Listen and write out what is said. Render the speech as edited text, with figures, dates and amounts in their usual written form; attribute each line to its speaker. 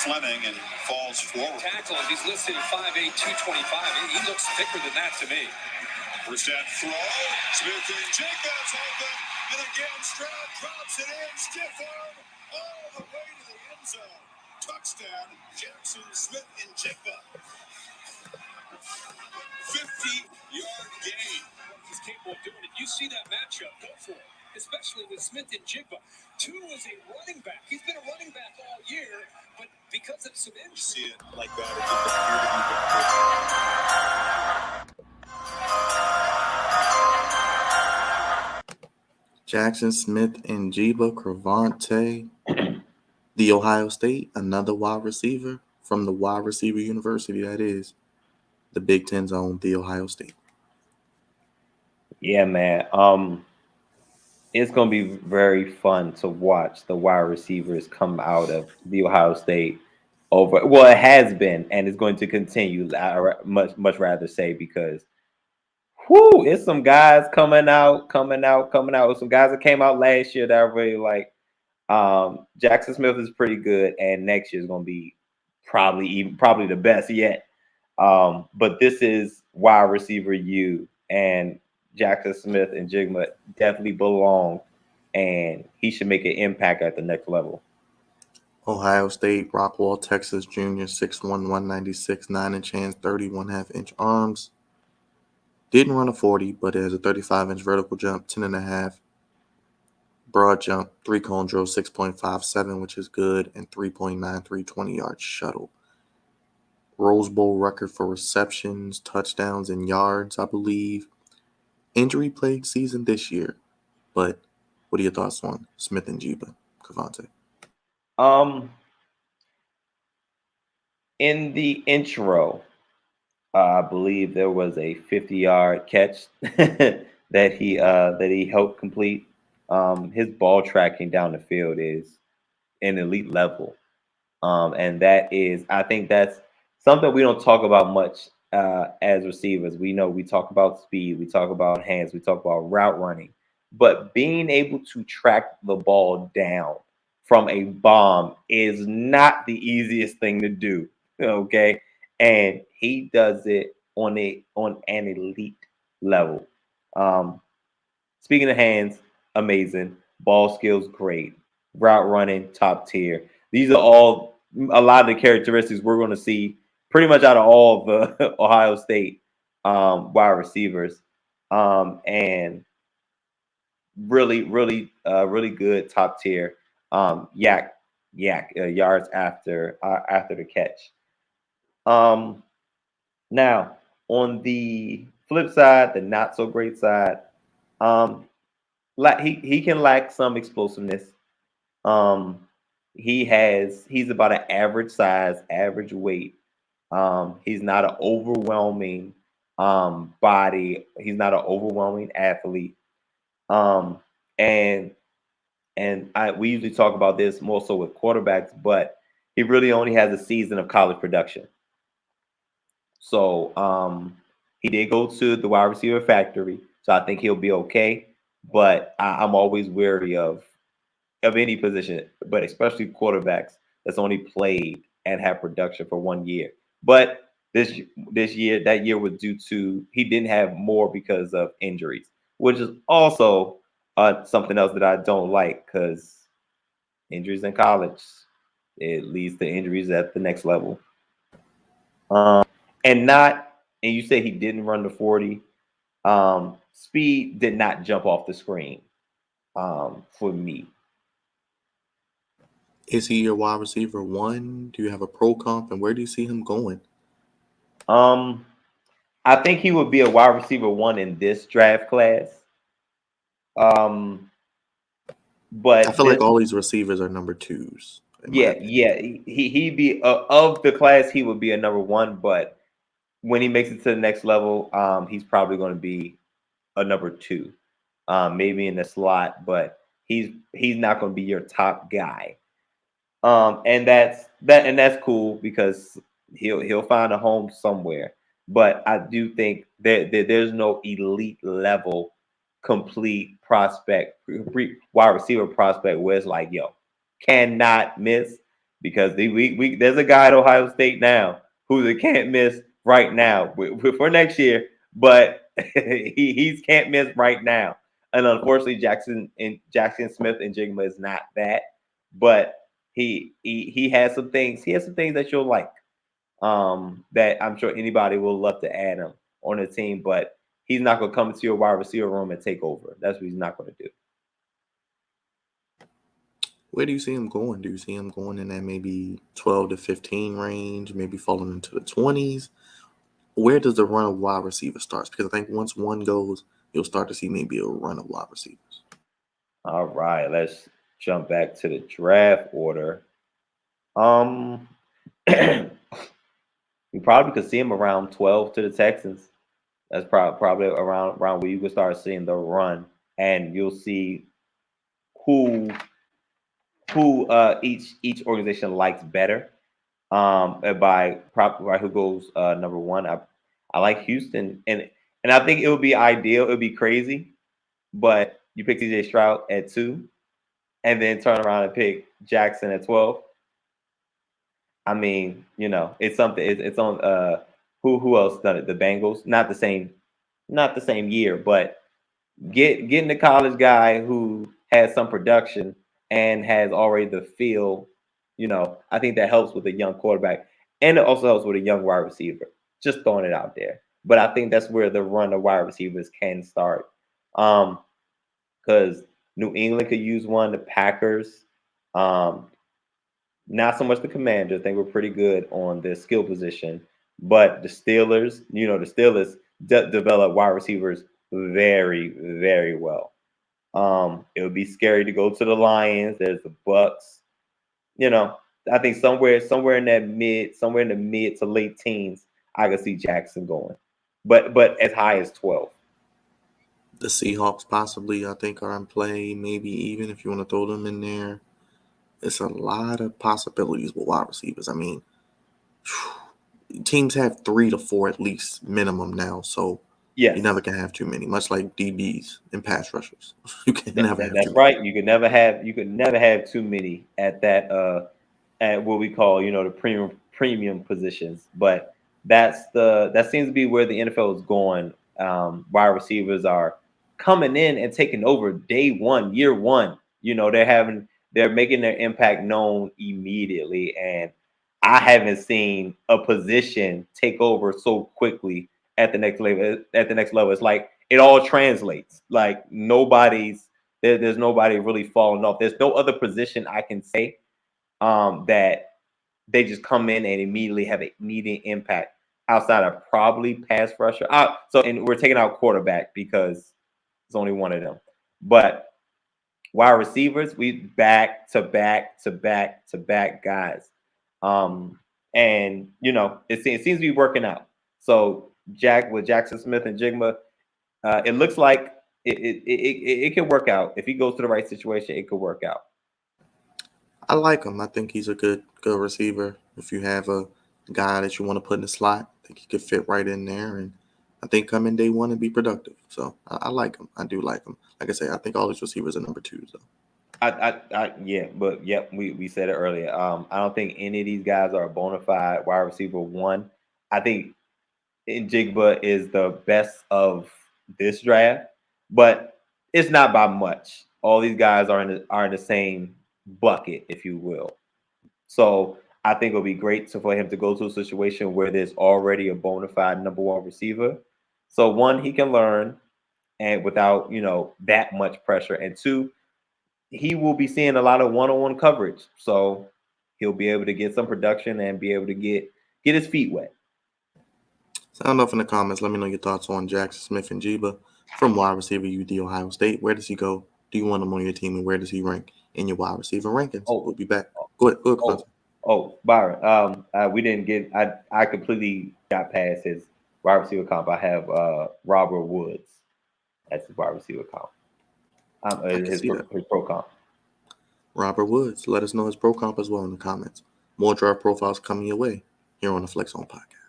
Speaker 1: Fleming and falls forward.
Speaker 2: Tackle, he's listed at 5'8", 225. He looks thicker than that to me.
Speaker 1: Brissett throw. Smith-Njigba's open. And again, Stroud drops it in. Stiff arm all the way to the end zone. Touchdown, Jaxon Smith-Njigba. 50-yard gain.
Speaker 2: He's capable of doing it. You see that matchup, go for it. Especially with Smith-Njigba. Two is a running back. He's been a running back all year, but because of some injuries.
Speaker 1: See it like that.
Speaker 3: Jaxon Smith-Njigba, Crevonte, the Ohio State, another wide receiver from the wide receiver university that is the Big Ten's own, the Ohio State.
Speaker 4: Yeah, man. It's going to be very fun to watch the wide receivers come out of the Ohio State over. Well, it has been, and it's going to continue. I much rather say because, it's some guys coming out. Some guys that came out last year that I really like. Jaxon Smith is pretty good, and next year is going to be probably the best yet. But this is wide receiver U, and Jaxon Smith-Njigba definitely belong, and he should make an impact at the next level.
Speaker 3: Ohio State, Rockwall, Texas, junior, 6'1", 196, 9-inch hands, 31.5-inch arms. Didn't run a 40, but it has a 35-inch vertical jump, 10.5. Broad jump, 3-cone drill, 6.57, which is good, and 3.93 20-yard shuttle. Rose Bowl record for receptions, touchdowns, and yards, I believe. Injury-plagued season this year, but what are your thoughts on Smith-Njigba, Crevonte?
Speaker 4: In the intro, I believe there was a 50-yard catch that he helped complete. His ball tracking down the field is an elite level, and I think that's something we don't talk about much as receivers. We know we talk about speed, we talk about hands, we talk about route running, but being able to track the ball down from a bomb is not the easiest thing to do. Okay, and he does it on an elite level. Speaking of hands, amazing. Ball skills, great. Route running, top tier. These are all a lot of the characteristics we're going to see pretty much out of all the Ohio State wide receivers, and really good top tier yards after the catch. Now on the flip side, the not so great side, he can lack some explosiveness. He's about an average size, average weight. He's not an overwhelming body. He's not an overwhelming athlete. And we usually talk about this more so with quarterbacks, but he really only has a season of college production. So he did go to the wide receiver factory, so I think he'll be okay. But I'm always wary of any position, but especially quarterbacks that's only played and have production for 1 year. But that year was due to he didn't have more because of injuries, which is also something else that I don't like, because injuries in college, it leads to injuries at the next level. And you say he didn't run the 40. Speed did not jump off the screen for me.
Speaker 3: Is he your wide receiver one? Do you have a pro comp, and where do you see him going?
Speaker 4: I think he would be a wide receiver one in this draft class. But
Speaker 3: I feel like all these receivers are number twos.
Speaker 4: Yeah. He'd be of the class. He would be a number one, but when he makes it to the next level, he's probably going to be a number two, maybe in the slot. But he's not going to be your top guy. And that's cool, because he'll find a home somewhere. But I do think that there's no elite level complete prospect, wide receiver prospect where it's like, yo, cannot miss. because there's a guy at Ohio State now who's a can't miss right now for next year, but he's can't miss right now. And unfortunately, Jaxson Smith-Njigba is not that, but he has some things. He has some things that you'll like. That I'm sure anybody will love to add him on the team, but he's not going to come into your wide receiver room and take over. That's what he's not going to do.
Speaker 3: Where do you see him going? Do you see him going in that maybe 12 to 15 range, maybe falling into the 20s? Where does the run of wide receiver starts? Because I think once one goes, you'll start to see maybe a run of wide receivers.
Speaker 4: All right, let's jump back to the draft order. We probably could see him around 12 to the Texans. That's probably around where you can start seeing the run, and you'll see who each organization likes better. By who goes number one. I like Houston, and I think it would be ideal. It would be crazy, but you pick CJ Stroud at 2, and then turn around and pick Jaxson at 12. I mean, it's something. It's on. Who else done it? The Bengals. Not the same year, but getting the college guy who has some production and has already the feel. I think that helps with a young quarterback, and it also helps with a young wide receiver. Just throwing it out there. But I think that's where the run of wide receivers can start. Because New England could use one. The Packers. Not so much the Commanders. I think we're pretty good on their skill position. But the Steelers, develop wide receivers very, very well. It would be scary to go to the Lions. There's the Bucks. I think somewhere in the mid to late teens, I could see Jaxson going. But as high as 12.
Speaker 3: The Seahawks possibly, I think, are in play. Maybe even if you want to throw them in there. It's a lot of possibilities with wide receivers. I mean, teams have 3 to 4 at least minimum now, so
Speaker 4: Yes.
Speaker 3: you never can have too many. Much like DBs and pass rushers, you can never have
Speaker 4: that's
Speaker 3: too
Speaker 4: right.
Speaker 3: many.
Speaker 4: You could never have too many at that at what we call the premium positions. But that seems to be where the NFL is going. Wide receivers are coming in and taking over day one, year one. They're making their impact known immediately, and I haven't seen a position take over so quickly at the next level. It's like it all translates. Like there's nobody really falling off. There's no other position I can say that they just come in and immediately have an immediate impact outside of probably pass rusher. And we're taking out quarterback because it's only one of them. But wide receivers, we back to back to back to back guys. And it seems to be working out. So with Jaxon Smith-Njigba, it looks like it can work out. If he goes to the right situation, it could work out.
Speaker 3: I like him. I think he's a good receiver. If you have a guy that you want to put in the slot, I think he could fit right in there. And I think come in day one and be productive. So I like him. I do like him. Like I say, I think all these receivers are number 2s, though.
Speaker 4: We said it earlier. I don't think any of these guys are a bona fide wide receiver 1. I think Njigba is the best of this draft, but it's not by much. All these guys are in the same bucket, if you will. So I think it'll be great for him to go to a situation where there's already a bona fide number 1 receiver. So 1, he can learn and without that much pressure, and 2, he will be seeing a lot of one-on-one coverage. So he'll be able to get some production and be able to get his feet wet.
Speaker 3: Sound off in the comments. Let me know your thoughts on Jaxon Smith-Njigba from wide receiver UD Ohio State. Where does he go? Do you want him on your team, and where does he rank in your wide receiver rankings? We'll be back. Go ahead, Crevonte.
Speaker 4: Byron. We didn't get. I completely got past his wide receiver comp. I have Robert Woods. That's his wide receiver comp. His pro comp.
Speaker 3: Robert Woods. Let us know his pro comp as well in the comments. More draft profiles coming your way here on the Flex On Podcast.